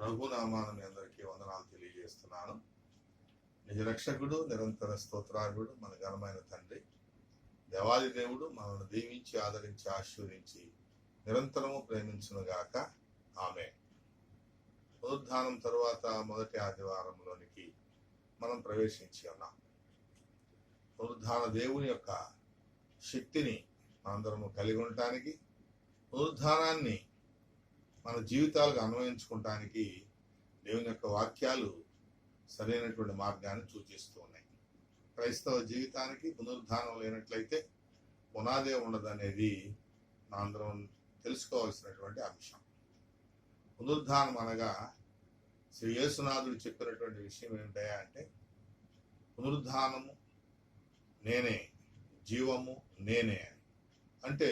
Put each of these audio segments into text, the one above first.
ప్రభునామాన మీ అందరికీ వందనాలు తెలియజేస్తున్నాను. నిజ రక్షకుడు, నిరంతర స్తోత్రార్హుడు, మన ఘనమైన తండ్రి దేవాది దేవుడు మనల్ని దీవించి ఆదరించి ఆశీర్వదించి నిరంతరము ప్రేమించునుగాక. ఆమె పునరుద్ధానం తరువాత మొదటి ఆదివారంలోనికి మనం ప్రవేశించి ఉన్నాం. పునరుద్ధాన దేవుని యొక్క శక్తిని మనందరము కలిగి ఉండటానికి, పునరుద్ధానాన్ని మన జీవితాలకు అన్వయించుకోవటానికి దేవుని యొక్క వాక్యాలు సరైనటువంటి మార్గాన్ని సూచిస్తూ ఉన్నాయి. క్రైస్తవ జీవితానికి పునరుద్ధానం లేనట్లయితే పునాదే ఉండదనేది మనందరం తెలుసుకోవాల్సినటువంటి అంశం. పునరుద్ధానం అనగా శ్రీ యేసునాథుడు చెప్పినటువంటి విషయం ఏమిటయా అంటే, పునరుద్ధానము నేనే, జీవము నేనే. అంటే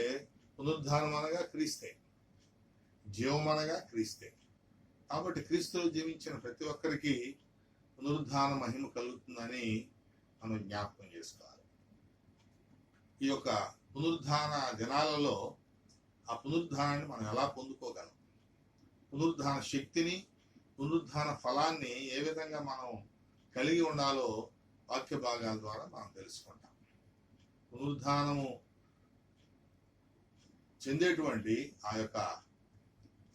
పునరుద్ధానం అనగా క్రీస్తే, జీవం అనగా క్రీస్తే. కాబట్టి క్రీస్తులో జీవించిన ప్రతి ఒక్కరికి పునరుద్ధాన మహిమ కలుగుతుందని మనం జ్ఞాపకం చేసుకోవాలి. ఈ యొక్క పునరుద్ధాన దినాలలో ఆ పునరుద్ధానాన్ని మనం ఎలా పొందుకోగలం, పునరుద్ధాన శక్తిని, పునరుద్ధాన ఫలాన్ని ఏ విధంగా మనం కలిగి ఉండాలో వాక్య భాగాల ద్వారా మనం తెలుసుకుంటాం. పునరుద్ధానము చెందేటువంటి ఆ యొక్క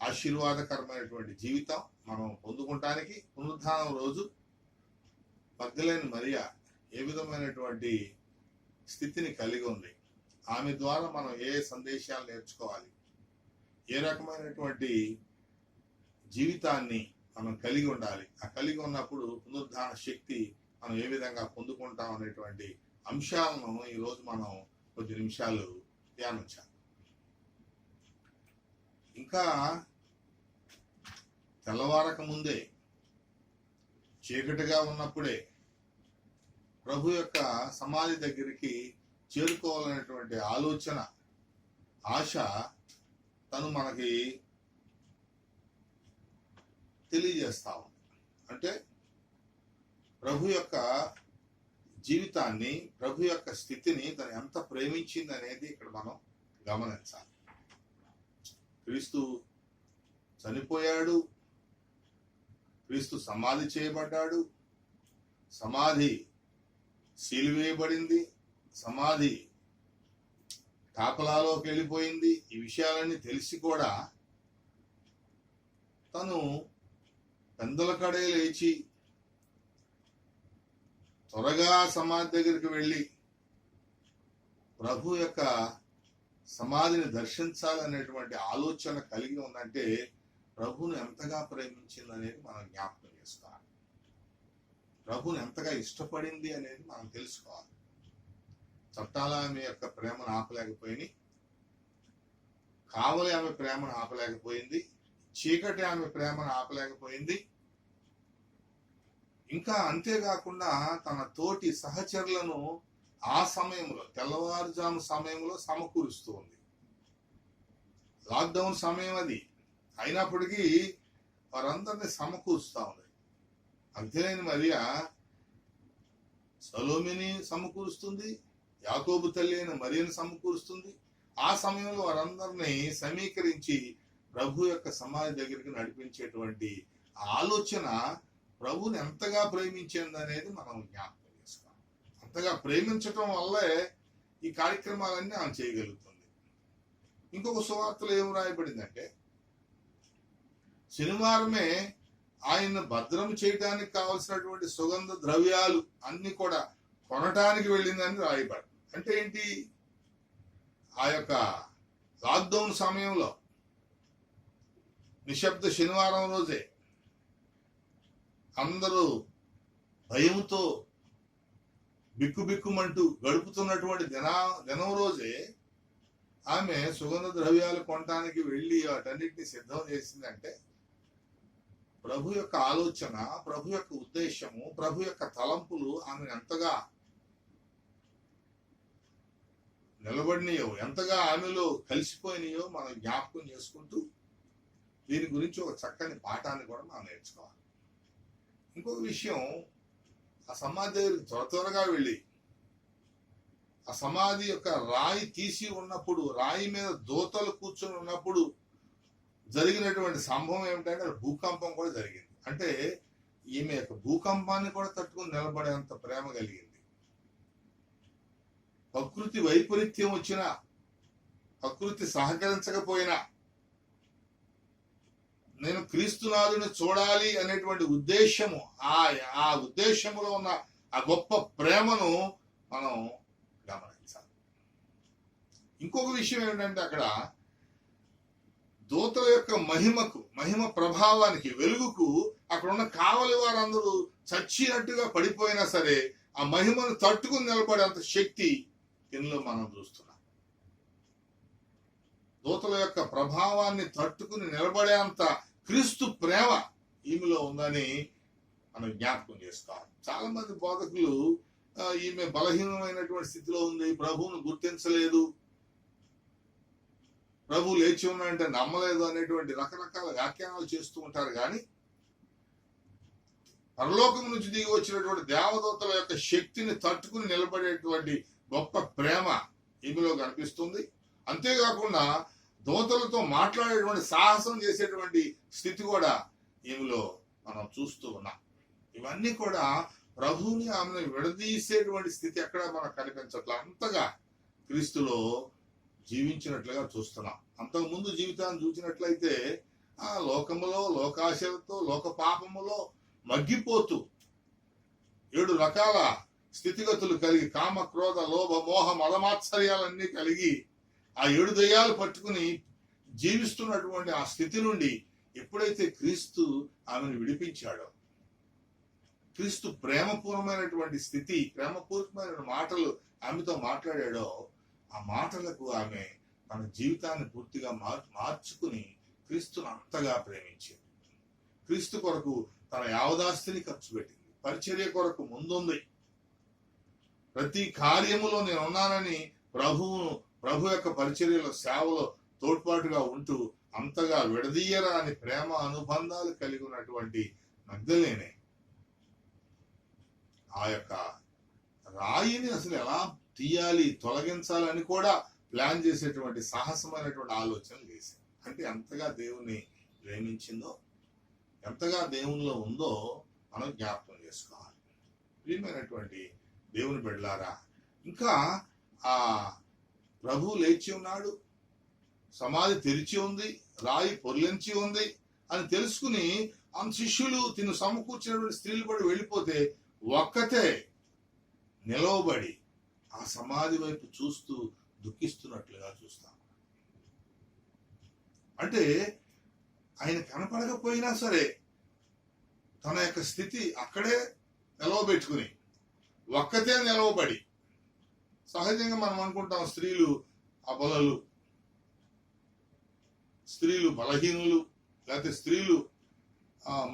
ఆశీర్వాదకరమైనటువంటి జీవితం మనం పొందుకుంటానికి పునరుద్ధానం రోజు మగ్దలేని మరియ ఏ విధమైనటువంటి స్థితిని కలిగి ఉంది, ఆమె ద్వారా మనం ఏ సందేశాలు నేర్చుకోవాలి, ఏ రకమైనటువంటి జీవితాన్ని మనం కలిగి ఉండాలి, ఆ కలిగి ఉన్నప్పుడు పునరుద్ధాన శక్తి మనం ఏ విధంగా పొందుకుంటాం అనేటువంటి అంశాలను ఈరోజు మనం కొద్ది నిమిషాలు ధ్యానించాలి. ఇంకా తెల్లవారక ముందే, చీకటిగా ఉన్నప్పుడే ప్రభు యొక్క సమాధి దగ్గరికి చేరుకోవాలనేటువంటి ఆలోచన, ఆశ తను మనకి తెలియజేస్తా ఉంది. అంటే ప్రభు యొక్క జీవితాన్ని, ప్రభు యొక్క స్థితిని తను ఎంత ప్రేమించింది అనేది ఇక్కడ మనం గమనించాలి. క్రీస్తు చనిపోయాడు, క్రీస్తు సమాధి చేయబడ్డాడు, సమాధి సీలివేయబడింది, సమాధి కాపలాలోకి వెళ్ళిపోయింది. ఈ విషయాలన్నీ తెలిసి కూడా తను పెందల కడే లేచి త్వరగా సమాధి దగ్గరికి వెళ్ళి ప్రభు యొక్క సమాధిని దర్శించాలనేటువంటి ఆలోచన కలిగి ఉందంటే ప్రభువును ఎంతగా ప్రేమించింది అనేది మనం జ్ఞాపకం చేసుకోవాలి. ప్రభువును ఎంతగా ఇష్టపడింది అనేది మనం తెలుసుకోవాలి. చట్టాలు ఆమె యొక్క ప్రేమను ఆపలేకపోయింది, కావలి ఆమె ప్రేమను ఆపలేకపోయింది, చీకటి ఆమె ప్రేమను ఆపలేకపోయింది. ఇంకా అంతేకాకుండా తన తోటి సహచరులను ఆ సమయంలో, తెల్లవారుజాము సమయంలో సమకూరుస్తూ ఉంది. లాక్డౌన్ సమయం అది అయినప్పటికీ వారందరినీ సమకూరుస్తూ ఉంది. మగ్దలేని మరియ సలోమిని సమకూరుస్తుంది, యాకోబు తల్లి అయిన మరియను సమకూరుస్తుంది. ఆ సమయంలో వారందరినీ సమీకరించి ప్రభు యొక్క సమాధి దగ్గరికి నడిపించేటువంటి ఆలోచన ప్రభుని ఎంతగా ప్రేమించింది అనేది మనం జ్ఞాపకం చేసుకోవాలి. అంతగా ప్రేమించటం వల్లే ఈ కార్యక్రమాలన్నీ ఆమె చేయగలుగుతుంది. ఇంకొక సువార్తలో ఏం రాయబడిందంటే, శనివారమే ఆయన భద్రం చేయడానికి కావలసినటువంటి సుగంధ ద్రవ్యాలు అన్ని కూడా కొనటానికి వెళ్ళిందని రాయబడి. అంటే ఏంటి, ఆ యొక్క లాక్డౌన్ సమయంలో నిశ్శబ్ద శనివారం రోజే అందరూ భయంతో బిక్కుబిక్కుమంటూ గడుపుతున్నటువంటి దినం రోజే ఆమె సుగంధ ద్రవ్యాలు కొనటానికి వెళ్ళి వాటన్నిటిని సిద్ధం చేసిందంటే ప్రభు యొక్క ఆలోచన, ప్రభు యొక్క ఉద్దేశము, ప్రభు యొక్క తలంపులు ఆమెను ఎంతగా నిలబడినాయో, ఎంతగా ఆమెలో కలిసిపోయినాయో మనం జ్ఞాపకం చేసుకుంటూ దీని గురించి ఒక చక్కని పాఠాన్ని కూడా మనం నేర్చుకోవాలి. ఇంకొక విషయం, ఆ సమాధి దగ్గరికి త్వరగా వెళ్ళి ఆ సమాధి యొక్క రాయి తీసి ఉన్నప్పుడు, రాయి మీద దూతలు కూర్చొని ఉన్నప్పుడు జరిగినటువంటి సంభవం ఏమిటంటే భూకంపం కూడా జరిగింది. అంటే ఈమె యొక్క భూకంపాన్ని కూడా తట్టుకుని నిలబడేంత ప్రేమ కలిగింది. ప్రకృతి వైపరీత్యం వచ్చినా, ప్రకృతి సహకరించకపోయినా నేను క్రీస్తునాథుని చూడాలి అనేటువంటి ఉద్దేశము, ఆ ఉద్దేశములో ఉన్న ఆ గొప్ప ప్రేమను మనం గమనించాలి. ఇంకొక విషయం ఏంటంటే అక్కడ దూతల యొక్క మహిమ ప్రభావానికి, వెలుగుకు అక్కడ ఉన్న కావలి వారందరూ చచ్చినట్టుగా పడిపోయినా సరే ఆ మహిమను తట్టుకుని నిలబడేంత శక్తి దీనిలో మనం చూస్తున్నాం. దూతల యొక్క ప్రభావాన్ని తట్టుకుని నిలబడేంత క్రీస్తు ప్రేమ ఈమెలో ఉందని మనం జ్ఞాపకం చేసుకోవాలి. చాలా మంది బోధకులు ఈమె బలహీనమైనటువంటి స్థితిలో ఉంది, ప్రభువును గుర్తించలేదు, ప్రభు లేచి ఉన్నాడంటే నమ్మలేదు అనేటువంటి రకరకాల వ్యాఖ్యానాలు చేస్తూ ఉంటారు. కానీ పరలోకం నుంచి దిగి వచ్చినటువంటి దేవదూతల యొక్క శక్తిని తట్టుకుని నిలబడేటువంటి గొప్ప ప్రేమ ఈమెలో కనిపిస్తుంది. అంతేకాకుండా దూతలతో మాట్లాడేటువంటి సాహసం చేసేటువంటి స్థితి కూడా ఈమెలో మనం చూస్తూ ఉన్నాం. ఇవన్నీ కూడా ప్రభువుని ఆమెను విడదీసేటువంటి స్థితి ఎక్కడ మనకు కనిపించట్లేదు. అంతగా క్రీస్తులో జీవించినట్లుగా చూస్తున్నాం. అంతకు ముందు జీవితాన్ని చూసినట్లయితే ఆ లోకములో, లోకాశలతో, లోక పాపములో మగ్గిపోతూ 7 రకాల స్థితిగతులు కలిగి, కామ, క్రోధ, లోభ, మోహ, మదమాత్సర్యాలన్నీ కలిగి ఆ 7 దయ్యాలు పట్టుకుని జీవిస్తున్నటువంటి ఆ స్థితి నుండి ఎప్పుడైతే క్రీస్తు ఆమెను విడిపించాడో, క్రీస్తు ప్రేమపూర్వమైనటువంటి స్థితి, ప్రేమపూర్వమైన మాటలు ఆమెతో మాట్లాడాడో, ఆ మాటలకు ఆమె తన జీవితాన్ని పూర్తిగా మార్చుకుని క్రీస్తును అంతగా ప్రేమించింది. క్రీస్తు కొరకు తన యావదాస్తిని ఖర్చు పెట్టింది. పరిచర్య కొరకు ముందుంది. ప్రతి కార్యములో నేను ఉన్నానని ప్రభు యొక్క పరిచర్యలో, సేవలో తోడ్పాటుగా ఉంటూ అంతగా విడదీయరాని ప్రేమ అనుబంధాలు కలిగి ఉన్నటువంటి మగ్దలేనే ఆ యొక్క రాయిని అసలు ఎలా తీయాలి, తొలగించాలని కూడా ప్లాన్ చేసేటువంటి సాహసమైనటువంటి ఆలోచనలు చేశారు. అంటే ఎంతగా దేవుని ప్రేమించిందో, ఎంతగా దేవునిలో ఉందో మనం జ్ఞాపకం చేసుకోవాలి. ప్రియమైనటువంటి దేవుని బిడ్డలారా, ఇంకా ఆ ప్రభు లేచి ఉన్నాడు, సమాధి తెరిచి ఉంది, రాయి పొర్లించి ఉంది అని తెలుసుకుని ఆ శిష్యులు తిను సమకూర్చినటువంటి స్త్రీలు కూడా వెళ్ళిపోతే ఒక్కతే నిలవబడి ఆ సమాధి వైపు చూస్తూ దుఃఖిస్తున్నట్లుగా చూస్తాం. అంటే ఆయన కనపడకపోయినా సరే తన యొక్క స్థితి అక్కడే నిలవబెట్టుకుని ఒక్కతే నిలవబడి, సహజంగా మనం అనుకుంటాం స్త్రీలు అబలలు, స్త్రీలు బలహీనులు, లేకపోతే స్త్రీలు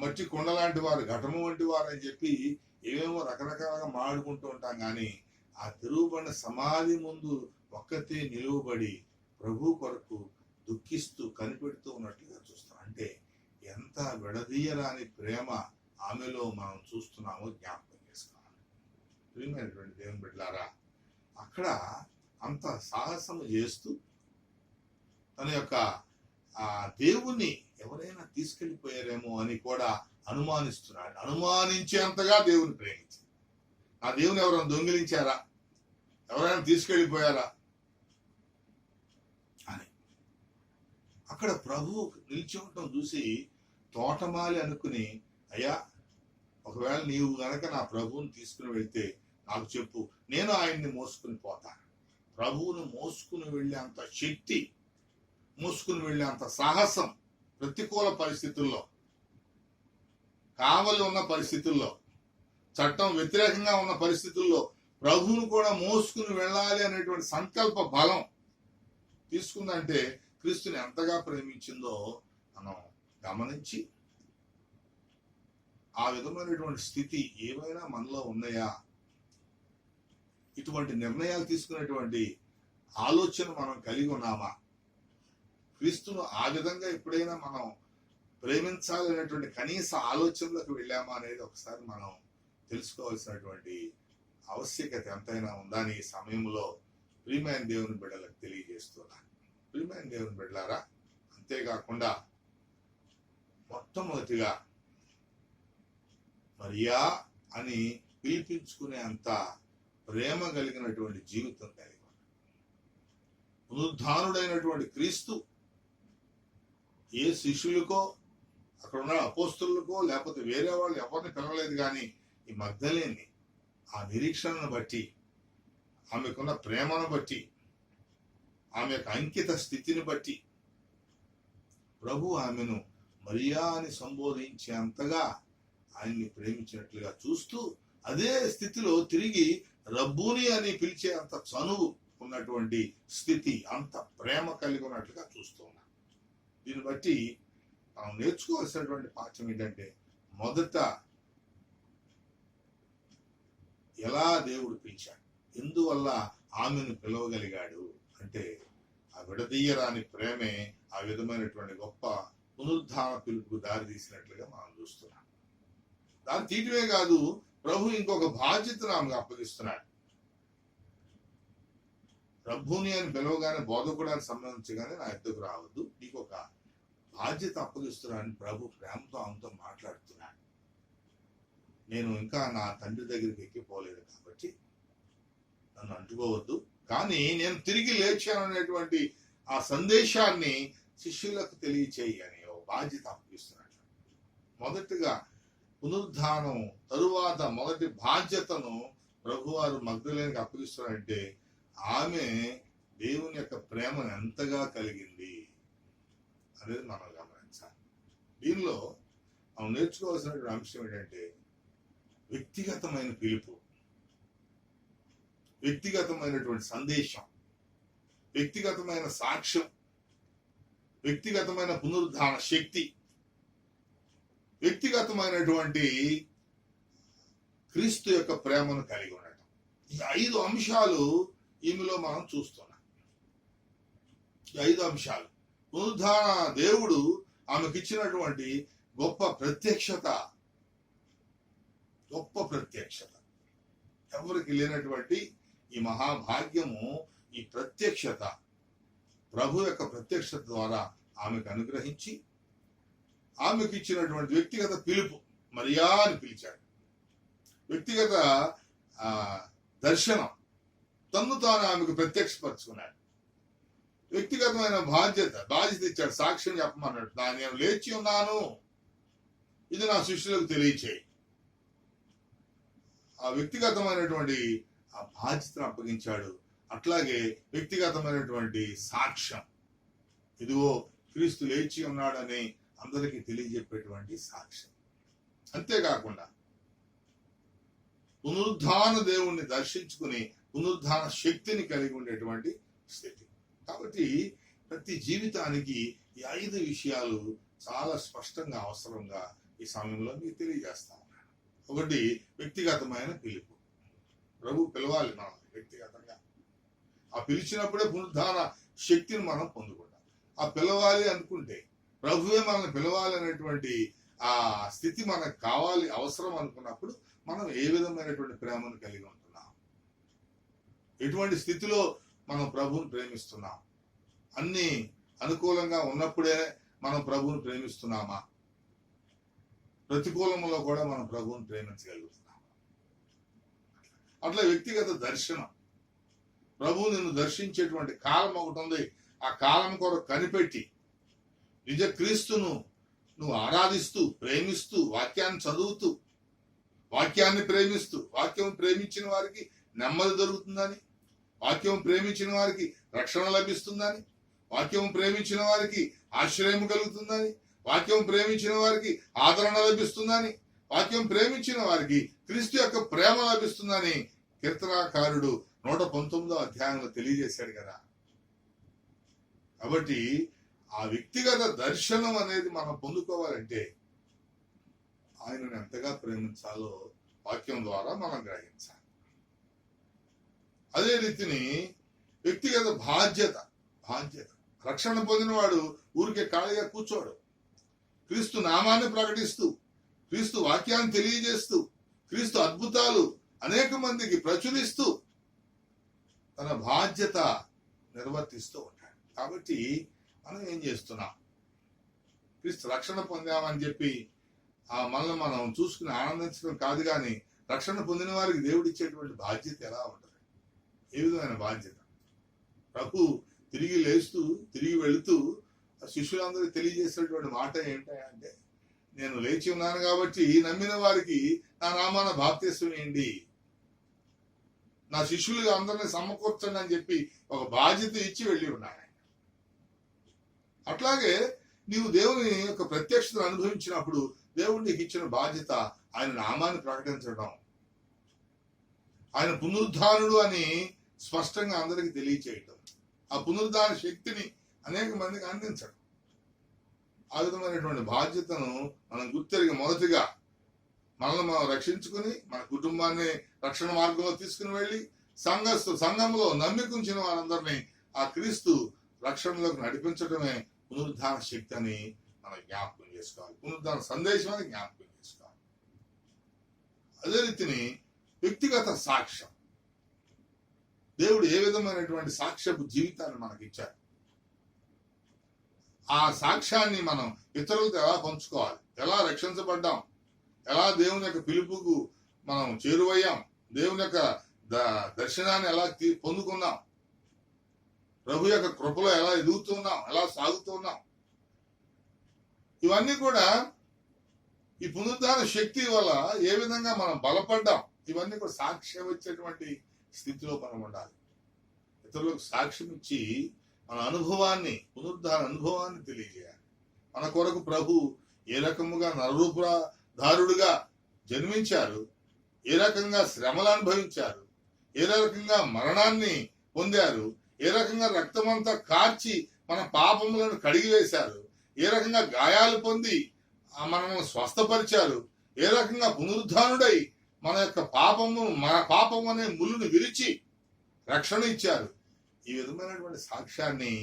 మట్టి కొండ లాంటి వారు, ఘటము వంటి వారు అని చెప్పి ఏమేమో రకరకాలుగా మాడుకుంటూ ఉంటాం. కానీ ఆ తిరుగుబడిన సమాధి ముందు ఒక్కతే నిలువబడి ప్రభు కొరకు దుఃఖిస్తూ కనిపెడుతూ ఉన్నట్లుగా చూస్తాం. అంటే ఎంత విడదీయరాని ప్రేమ ఆమెలో మనం చూస్తున్నామో జ్ఞాపకం చేసుకోవాలి. ప్రియమైనటువంటి దేవుని బిడ్డలారా, అక్కడ అంత సాహసము చేస్తూ తన యొక్క ఆ దేవుణ్ణి ఎవరైనా తీసుకెళ్లిపోయారేమో అని కూడా అనుమానిస్తున్నాడు. అనుమానించేంతగా దేవుని ప్రేమించాడు. ఆ దేవుని ఎవరైనా దొంగిలించారా, ఎవరైనా తీసుకెళ్లిపోయారా అని అక్కడ ప్రభు నిలిచి ఉండటం చూసి తోటమాలి అనుకుని, అయ్యా ఒకవేళ నీవు గనక నా ప్రభువుని తీసుకుని వెళ్తే నాకు చెప్పు, నేను ఆయన్ని మోసుకుని పోతాను. ప్రభువును మోసుకుని వెళ్ళేంత శక్తి, మోసుకుని వెళ్ళేంత సాహసం ప్రతికూల పరిస్థితుల్లో, కావలి ఉన్న పరిస్థితుల్లో, చట్టం వ్యతిరేకంగా ఉన్న పరిస్థితుల్లో ప్రభువును కూడా మోసుకుని వెళ్ళాలి అనేటువంటి సంకల్ప బలం తీసుకుందంటే క్రీస్తుని ఎంతగా ప్రేమించిందో మనం గమనించి ఆ విధమైనటువంటి స్థితి ఏమైనా మనలో ఉన్నాయా, ఇటువంటి నిర్ణయాలు తీసుకునేటువంటి ఆలోచన మనం కలిగి ఉన్నామా, క్రీస్తును ఆ విధంగా ఎప్పుడైనా మనం ప్రేమించాలనేటువంటి కనీస ఆలోచనలకు వెళ్ళామా అనేది ఒకసారి మనం తెలుసుకోవాల్సినటువంటి ఆవశ్యకత ఎంతైనా ఉందని ఈ సమయంలో ప్రియమైన దేవుని బిడ్డలకు తెలియజేస్తున్నాను. ప్రియమైన దేవుని బిడ్డలారా, అంతేకాకుండా మొట్టమొదటిగా మరియా అని పిలిపించుకునే అంత ప్రేమ కలిగినటువంటి జీవితం కలిగి పునరుద్ధానుడైనటువంటి క్రీస్తు ఏ శిష్యులకో అక్కడ ఉన్న అపోస్తులకో లేకపోతే వేరే వాళ్ళు ఎవరిని పిలవలేదు, కానీ ఈ మగ్దలేని ఆ నిరీక్షణను బట్టి, ఆమెకున్న ప్రేమను బట్టి, ఆమె యొక్క అంకిత స్థితిని బట్టి ప్రభు ఆమెను మరియా అని సంబోధించేంతగా ఆయన్ని ప్రేమించినట్లుగా చూస్తూ, అదే స్థితిలో తిరిగి రబ్బూని అని పిలిచే అంత చనువు ఉన్నటువంటి స్థితి, అంత ప్రేమ కలిగి ఉన్నట్లుగా చూస్తూ ఉన్నాం. దీన్ని బట్టి మనం నేర్చుకోవాల్సినటువంటి పాఠం ఏంటంటే, మొదట ఎలా దేవుడు పిలిచాడు, ఎందువల్ల ఆమెను పిలవగలిగాడు అంటే, ఆ విడదీయరాని ప్రేమే ఆ విధమైనటువంటి గొప్ప పునరుద్ధాన పిలుపుకు దారి తీసినట్లుగా మనం చూస్తున్నాం. దాన్ని తీయటమే కాదు, ప్రభు ఇంకొక బాధ్యతను ఆమెకు అప్పగిస్తున్నాడు. ప్రభుని అని పిలవగానే బోధకుడానికి సంబంధించగానే నా ఎద్దుకు రావద్దు, నీకు ఒక బాధ్యత అప్పగిస్తున్నాడని ప్రభు ప్రేమతో ఆమెతో మాట్లాడుతున్నాడు. నేను ఇంకా నా తండ్రి దగ్గరికి ఎక్కిపోలేదు కాబట్టి నన్ను అంటుకోవద్దు, కానీ నేను తిరిగి లేచాను అనేటువంటి ఆ సందేశాన్ని శిష్యులకు తెలియచేయి అని ఒక బాధ్యత అప్పగిస్తున్నాడు. మొదటిగా పునరుద్ధానం తరువాత మొదటి బాధ్యతను ప్రభువారు మగ్దలేనికి అప్పగిస్తున్నారంటే, ఆమె దేవుని యొక్క ప్రేమను ఎంతగా కలిగింది అనేది మనం గమనించాలి. దీనిలో మనం నేర్చుకోవాల్సినటువంటి అంశం ఏంటంటే, వ్యక్తిగతమైన పిలుపు, వ్యక్తిగతమైనటువంటి సందేశం, వ్యక్తిగతమైన సాక్ష్యం, వ్యక్తిగతమైన పునరుద్ధాన శక్తి, వ్యక్తిగతమైనటువంటి క్రీస్తు యొక్క ప్రేమను కలిగి ఉండటం. ఈ 5 అంశాలు ఈమెలో మనం చూస్తున్నాం. ఈ 5 అంశాలు పునరుద్ధాన దేవుడు ఆమెకు ఇచ్చినటువంటి గొప్ప ప్రత్యక్షత, గొప్ప ప్రత్యక్షత, ఎవరికి లేనటువంటి ఈ మహాభాగ్యము, ఈ ప్రత్యక్షత ప్రభు యొక్క ప్రత్యక్షత ద్వారా ఆమెకు అనుగ్రహించి, ఆమెకు ఇచ్చినటువంటి వ్యక్తిగత పిలుపు, మరియా అని పిలిచాడు. వ్యక్తిగత దర్శనం, తన్ను తాను ఆమెకు ప్రత్యక్షపరుచుకున్నాడు. వ్యక్తిగతమైన బాధ్యత ఇచ్చాడు, సాక్ష్యం చెప్పమన్నాడు. నేను లేచి ఉన్నాను, ఇది నా శిష్యులకు తెలియచేయి. ఆ వ్యక్తిగతమైనటువంటి ఆ బాధ్యతను అప్పగించాడు. అట్లాగే వ్యక్తిగతమైనటువంటి సాక్ష్యం, ఇదిగో క్రీస్తు లేచి ఉన్నాడని అందరికీ తెలియజెప్పేటువంటి సాక్ష్యం. అంతేకాకుండా పునరుద్ధాన దేవుణ్ణి దర్శించుకుని పునరుద్ధాన శక్తిని కలిగి ఉండేటువంటి స్థితి. కాబట్టి ప్రతి జీవితానికి ఈ 5 విషయాలు చాలా స్పష్టంగా అవసరంగా ఈ సమయంలో మీకు తెలియజేస్తా ఉన్నాను. ఒకటి, వ్యక్తిగతమైన పిలుపు. ప్రభు పిలవాలి మనం వ్యక్తిగతంగా. ఆ పిలిచినప్పుడే పునరుద్ధాన శక్తిని మనం పొందుకుంటాం. ఆ పిలవాలి అనుకుంటే, ప్రభువే మనల్ని పిలవాలి అనేటువంటి ఆ స్థితి మనకు కావాలి, అవసరం అనుకున్నప్పుడు మనం ఏ విధమైనటువంటి ప్రేమను కలిగి ఉంటున్నాం, ఎటువంటి స్థితిలో మనం ప్రభువుని ప్రేమిస్తున్నాం, అన్ని అనుకూలంగా ఉన్నప్పుడే మనం ప్రభువుని ప్రేమిస్తున్నామా, ప్రతికూలంలో కూడా మనం ప్రభువుని ప్రేమించగలుగుతున్నాం. అట్లా వ్యక్తిగత దర్శనం, ప్రభువు నిన్ను దర్శించేటువంటి కాలం ఒకటి ఉంది. ఆ కాలం కొరకు కనిపెట్టి నిజ క్రీస్తును నువ్వు ఆరాధిస్తూ, ప్రేమిస్తూ, వాక్యాన్ని చదువుతూ, వాక్యాన్ని ప్రేమిస్తూ, వాక్యం ప్రేమించిన వారికి నెమ్మది దొరుకుతుందని, వాక్యం ప్రేమించిన వారికి రక్షణ లభిస్తుందని, వాక్యం ప్రేమించిన వారికి ఆశ్రయం కలుగుతుందని, వాక్యం ప్రేమించిన వారికి ఆదరణ లభిస్తుందని, వాక్యం ప్రేమించిన వారికి క్రీస్తు యొక్క ప్రేమ లభిస్తుందని కీర్తనాకారుడు 119వ అధ్యాయంలో తెలియజేశాడు కదా. కాబట్టి ఆ వ్యక్తిగత దర్శనం అనేది మనం పొందుకోవాలంటే ఆయనను ఎంతగా ప్రేమించాలో వాక్యం ద్వారా మనం గ్రహించాలి. అదే రీతిని వ్యక్తిగత బాధ్యత, రక్షణ పొందినవాడు ఊరికే ఖాళీగా కూర్చోడు. క్రీస్తు నామాన్ని ప్రకటిస్తూ, క్రీస్తు వాక్యాన్ని తెలియజేస్తూ, క్రీస్తు అద్భుతాలు అనేక మందికి ప్రచురిస్తూ తన బాధ్యత నిర్వర్తిస్తూ ఉంటాడు. కాబట్టి మనం ఏం చేస్తున్నాం? క్రీస్తు రక్షణ పొందామని చెప్పి మనల్ని మనం చూసుకుని ఆనందించడం కాదు, కానీ రక్షణ పొందిన వారికి దేవుడు ఇచ్చేటువంటి బాధ్యత ఎలా ఉంటుంది, ఏ విధమైన బాధ్యత. ప్రభు తిరిగి లేస్తూ తిరిగి వెళుతూ శిష్యులందరికీ తెలియజేసేటువంటి మాట ఏంటంటే, నేను లేచి ఉన్నాను కాబట్టి నమ్మిన వారికి నా నామాన బాప్తిస్మం ఇవ్వండి, నా శిష్యులుగా అందరినీ సమకూర్చండి అని చెప్పి ఒక బాధ్యత ఇచ్చి వెళ్ళి ఉన్నాడు. అట్లాగే నీవు దేవుని యొక్క ప్రత్యక్షతను అనుభవించినప్పుడు దేవుడు నీకు ఇచ్చిన బాధ్యత ఆయన నామాన్ని ప్రకటించడం, ఆయన పునరుద్ధానుడు అని స్పష్టంగా అందరికి తెలియచేయటం, ఆ పునరుద్ధాన శక్తిని అనేక మందికి అందించడం. ఆ విధమైనటువంటి బాధ్యతను మనం గుర్తెరిగి మొదటిగా మనల్ని మనం రక్షించుకుని మన కుటుంబాన్ని రక్షణ మార్గంలో తీసుకుని వెళ్ళి సంఘంలో నమ్మికుంచిన వారందరినీ ఆ క్రీస్తు రక్షణలోకి నడిపించడమే పునరుద్ధాన శక్తి అని మనం జ్ఞాపకం చేసుకోవాలి, పునరుద్ధాన సందేశాన్ని జ్ఞాపకం చేసుకోవాలి. అదే రీతిని వ్యక్తిగత సాక్ష్యం, దేవుడు ఏ విధమైనటువంటి సాక్ష్యపు జీవితాన్ని మనకి ఇచ్చారు, ఆ సాక్ష్యాన్ని మనం ఇతరులతో ఎలా పంచుకోవాలి, ఎలా రక్షించబడ్డాం, ఎలా దేవుని యొక్క పిలుపుకు మనం చేరువయ్యాం, దేవుని యొక్క దర్శనాన్ని ఎలా పొందుకున్నాం, ప్రభు యొక్క కృపలో ఎలా ఎదుగుతున్నాం, ఎలా సాగుతున్నాం, ఇవన్నీ కూడా ఈ పునరుద్ధాన శక్తి వల్ల ఏ విధంగా మనం బలపడ్డాం, ఇవన్నీ కూడా సాక్ష్యం ఇచ్చేటువంటి స్థితిలో మనం ఉండాలి. ఇతరులకు సాక్ష్యం ఇచ్చి మన అనుభవాన్ని, పునరుద్ధాన అనుభవాన్ని తెలియజేయాలి. మన కొరకు ప్రభు ఏ రకముగా నరరూపధారుడుగా జన్మించారు, ఏ రకంగా శ్రమలు అనుభవించారు, ఏ రకంగా మరణాన్ని పొందారు, ఏ రకంగా రక్తమంతా కార్చి మన పాపములను కడిగివేశారు, ఏ రకంగా గాయాలు పొంది మనల్ని స్వస్థపరిచారు, ఏ రకంగా పునరుద్ధానుడై మన యొక్క పాపం అనే ముళ్ళును విరిచి రక్షణ ఇచ్చారు. ఈ విధమైనటువంటి సాక్ష్యాన్ని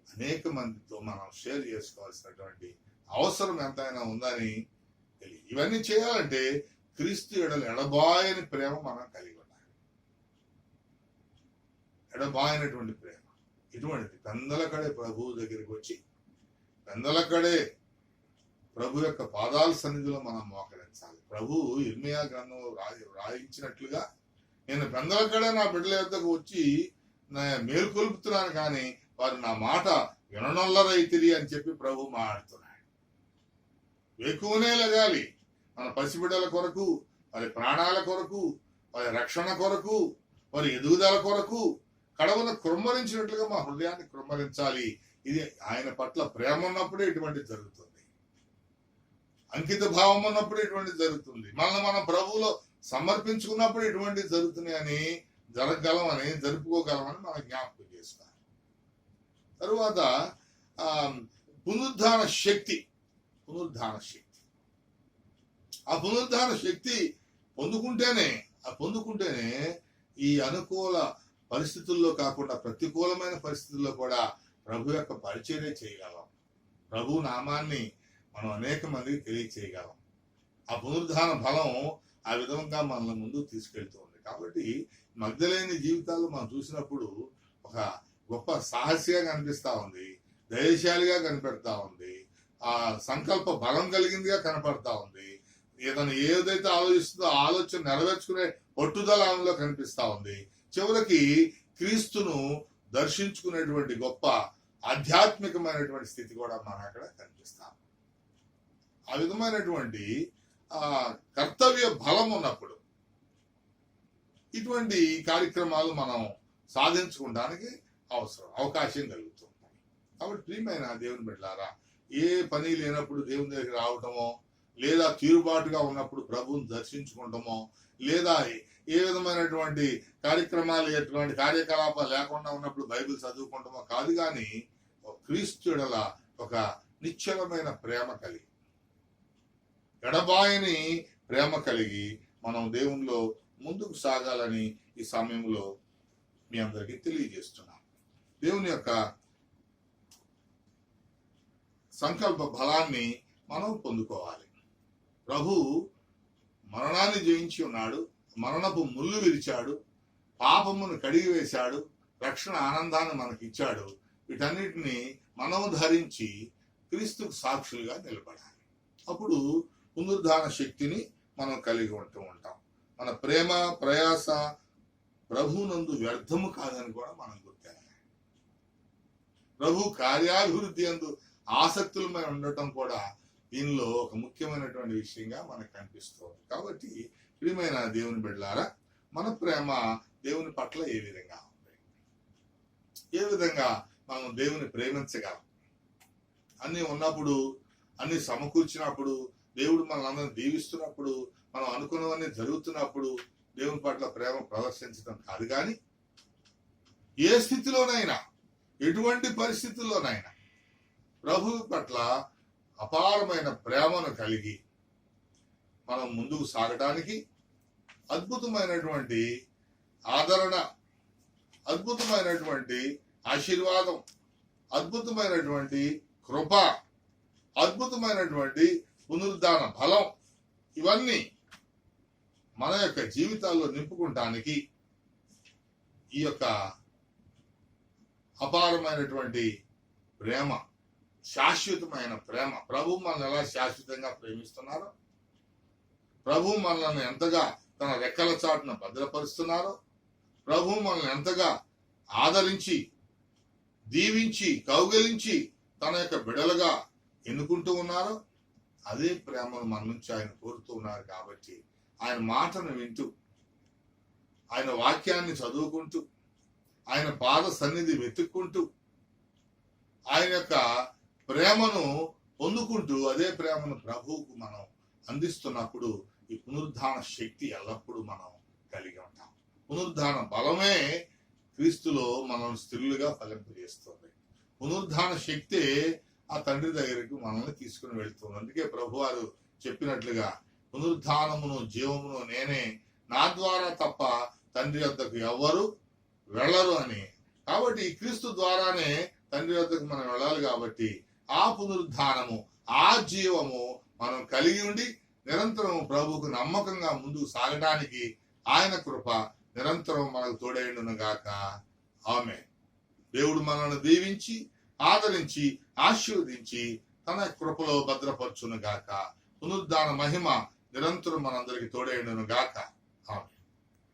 అనేక మందితో మనం షేర్ చేసుకోవాల్సినటువంటి అవసరం ఎంతైనా ఉందని తెలియదు. ఇవన్నీ చేయాలంటే క్రీస్తు ఎడబాయని ప్రేమ మనం కలిగి ఉండాలి. ఎడబాయనటువంటి ప్రేమ ఇటువంటిది పెందలకడే ప్రభు దగ్గరికి వచ్చి పెందలకడే ప్రభు యొక్క పాదాల సన్నిధిలో మనం మోకరించాలి. ప్రభు ఇర్మియా గ్రంథంలో రాయించినట్లుగా, నేను పెందలకడే నా బిడ్డల యొద్దకు వచ్చి మేల్కొల్పుతున్నాను కానీ వారు నా మాట విననొల్లరైతిరి అని చెప్పి ప్రభు మాట్లాడుతున్నాడు. ఎక్కువనే లగాలి మన పసిబిడ్డల కొరకు, వారి ప్రాణాల కొరకు, వారి రక్షణ కొరకు, వారి ఎదుగుదల కొరకు కడవన కృమ్మరించినట్లుగా మా హృదయాన్ని కృమ్మరించాలి. ఇది ఆయన పట్ల ప్రేమ ఉన్నప్పుడే ఇటువంటి జరుగుతుంది, అంకిత భావం ఉన్నప్పుడు ఇటువంటి జరుగుతుంది, మనల్ని మనం ప్రభువులో సమర్పించుకున్నప్పుడు ఇటువంటి జరుగుతున్నాయని జరుపుకోగలమని మనం జ్ఞాపకం చేసుకోవాలి. తరువాత పునరుద్ధాన శక్తి, ఆ పునరుద్ధాన శక్తి పొందుకుంటేనే ఈ అనుకూల పరిస్థితుల్లో కాకుండా ప్రతికూలమైన పరిస్థితుల్లో కూడా ప్రభు యొక్క పరిచర్య చేయగలం, ప్రభు నామాన్ని మనం అనేక మందికి తెలియచేయగలం. ఆ పునరుద్ధాన బలం ఆ విధంగా మనల్ని ముందుకు తీసుకెళ్తూ ఉంది. కాబట్టి మగ్ధలేని జీవితాలు మనం చూసినప్పుడు ఒక గొప్ప సాహసిగా కనిపిస్తా ఉంది, ధైర్యశాలిగా కనిపెడతా ఉంది, ఆ సంకల్ప బలం కలిగిందిగా కనపడతా ఉంది. ఏదైనా ఏదైతే ఆలోచిస్తుందో ఆలోచన నెరవేర్చుకునే పట్టుదల ఆమెలో కనిపిస్తా ఉంది. చివరికి క్రీస్తును దర్శించుకునేటువంటి గొప్ప ఆధ్యాత్మికమైనటువంటి స్థితి కూడా మనం అక్కడ కనిపిస్తాం. ఆ విధమైనటువంటి కర్తవ్య బలం ఉన్నప్పుడు ఇటువంటి కార్యక్రమాలు మనం సాధించుకోవడానికి అవకాశం కలుగుతుంది. కాబట్టి ప్రియమైన దేవుని బిడ్డలారా, ఏ పని లేనప్పుడు దేవుని దగ్గరికి రావటమో, లేదా తీరుబాటుగా ఉన్నప్పుడు ప్రభువుని దర్శించుకుంటామో, లేదా ఏ విధమైనటువంటి ఎటువంటి కార్యకలాపాలు లేకుండా ఉన్నప్పుడు బైబిల్ చదువుకుంటామో కాదు, కానీ క్రీస్తుడల ఒక నిశ్చలమైన ప్రేమ కలిగి, ఎడబాయని ప్రేమ కలిగి మనం దేవునిలో ముందుకు సాగాలని ఈ సమయంలో మీ అందరికీ తెలియజేస్తున్నాం. దేవుని యొక్క సంకల్ప బలాన్ని మనం పొందుకోవాలి. ప్రభు మరణాన్ని జయించి ఉన్నాడు, మరణపు ముళ్ళు విరిచాడు, పాపమును కడిగివేశాడు, రక్షణ ఆనందాన్ని మనకి ఇచ్చాడు. వీటన్నిటిని మనం ధరించి క్రీస్తుకు సాక్షులుగా నిలబడాలి. అప్పుడు పునరుద్ధాన శక్తిని మనం కలిగి ఉంటూ ఉంటాం. మన ప్రేమ ప్రయాస ప్రభునందు వ్యర్థము కాదని కూడా మనం గుర్తించాలి. ప్రభు కార్యాభివృద్ధి అందు ఆసక్తులమై ఉండటం కూడా దీనిలో ఒక ముఖ్యమైనటువంటి విషయంగా మనకు కనిపిస్తుంది. కాబట్టి ప్రియమైన దేవుని బిడ్డలారా, మన ప్రేమ దేవుని పట్ల ఏ విధంగా ఉంది, ఏ విధంగా మనం దేవుని ప్రేమించగలం, అన్ని ఉన్నప్పుడు, అన్ని సమకూర్చినప్పుడు, దేవుడు మనల్ని దీవిస్తున్నప్పుడు, మనం అనుకున్నవన్నీ జరుగుతున్నప్పుడు దేవుని పట్ల ప్రేమ ప్రదర్శించడం కాదు, కానీ ఏ స్థితిలోనైనా, ఎటువంటి పరిస్థితుల్లోనైనా ప్రభువు పట్ల అపారమైన ప్రేమను కలిగి మనం ముందుకు సాగడానికి అద్భుతమైనటువంటి ఆదరణ, అద్భుతమైనటువంటి ఆశీర్వాదం, అద్భుతమైనటువంటి కృప, అద్భుతమైనటువంటి పునరుద్ధాన బలం, ఇవన్నీ మన యొక్క జీవితాల్లో నింపుకుంటానికి ఈ యొక్క అపారమైనటువంటి ప్రేమ, శాశ్వతమైన ప్రేమ, ప్రభు మనల్ని ఎలా శాశ్వతంగా ప్రేమిస్తున్నారో, ప్రభు మనల్ని ఎంతగా తన రెక్కల చాటున భద్రపరుస్తున్నారో, ప్రభు మనల్ని ఎంతగా ఆదరించి, దీవించి, కౌగిలించి తన యొక్క బిడలుగా ఎన్నుకుంటూ ఉన్నారో, అదే ప్రేమను మన నుంచి ఆయన కోరుతూ ఉన్నారు. కాబట్టి ఆయన మాటను వింటూ, ఆయన వాక్యాన్ని చదువుకుంటూ, ఆయన పాద సన్నిధి వెతుక్కుంటూ, ఆయన యొక్క ప్రేమను పొందుకుంటూ, అదే ప్రేమను ప్రభువుకు మనం అందిస్తున్నప్పుడు ఈ పునరుద్ధాన శక్తి ఎల్లప్పుడూ మనం కలిగి ఉంటాం. పునరుద్ధాన బలమే క్రీస్తులో మనం స్థిరులుగా ఫలింపజేస్తుంది. పునరుద్ధాన శక్తే ఆ తండ్రి దగ్గరికి మనల్ని తీసుకుని వెళ్తుంది. అందుకే ప్రభువారు చెప్పినట్లుగా పునరుద్ధానమును జీవమును నేనే, నా ద్వారా తప్ప తండ్రి వద్దకు ఎవ్వరు వెళ్ళరు అని. కాబట్టి ఈ క్రీస్తు ద్వారానే తండ్రి వద్దకు మనం వెళ్ళాలి. కాబట్టి ఆ పునరుద్ధానము, ఆ జీవము మనం కలిగి ఉండి నిరంతరం ప్రభువుకు నమ్మకంగా ముందుకు సాగడానికి ఆయన కృప నిరంతరం మనకు తోడైండును గాక. ఆమేన్. దేవుడు మనల్ని దీవించి, ఆదరించి, ఆశీర్వదించి తన కృపలో భద్రపరచును గాక. పునరుద్ధాన మహిమ నిరంతరం మనందరికి తోడైండును గాక. ఆమేన్.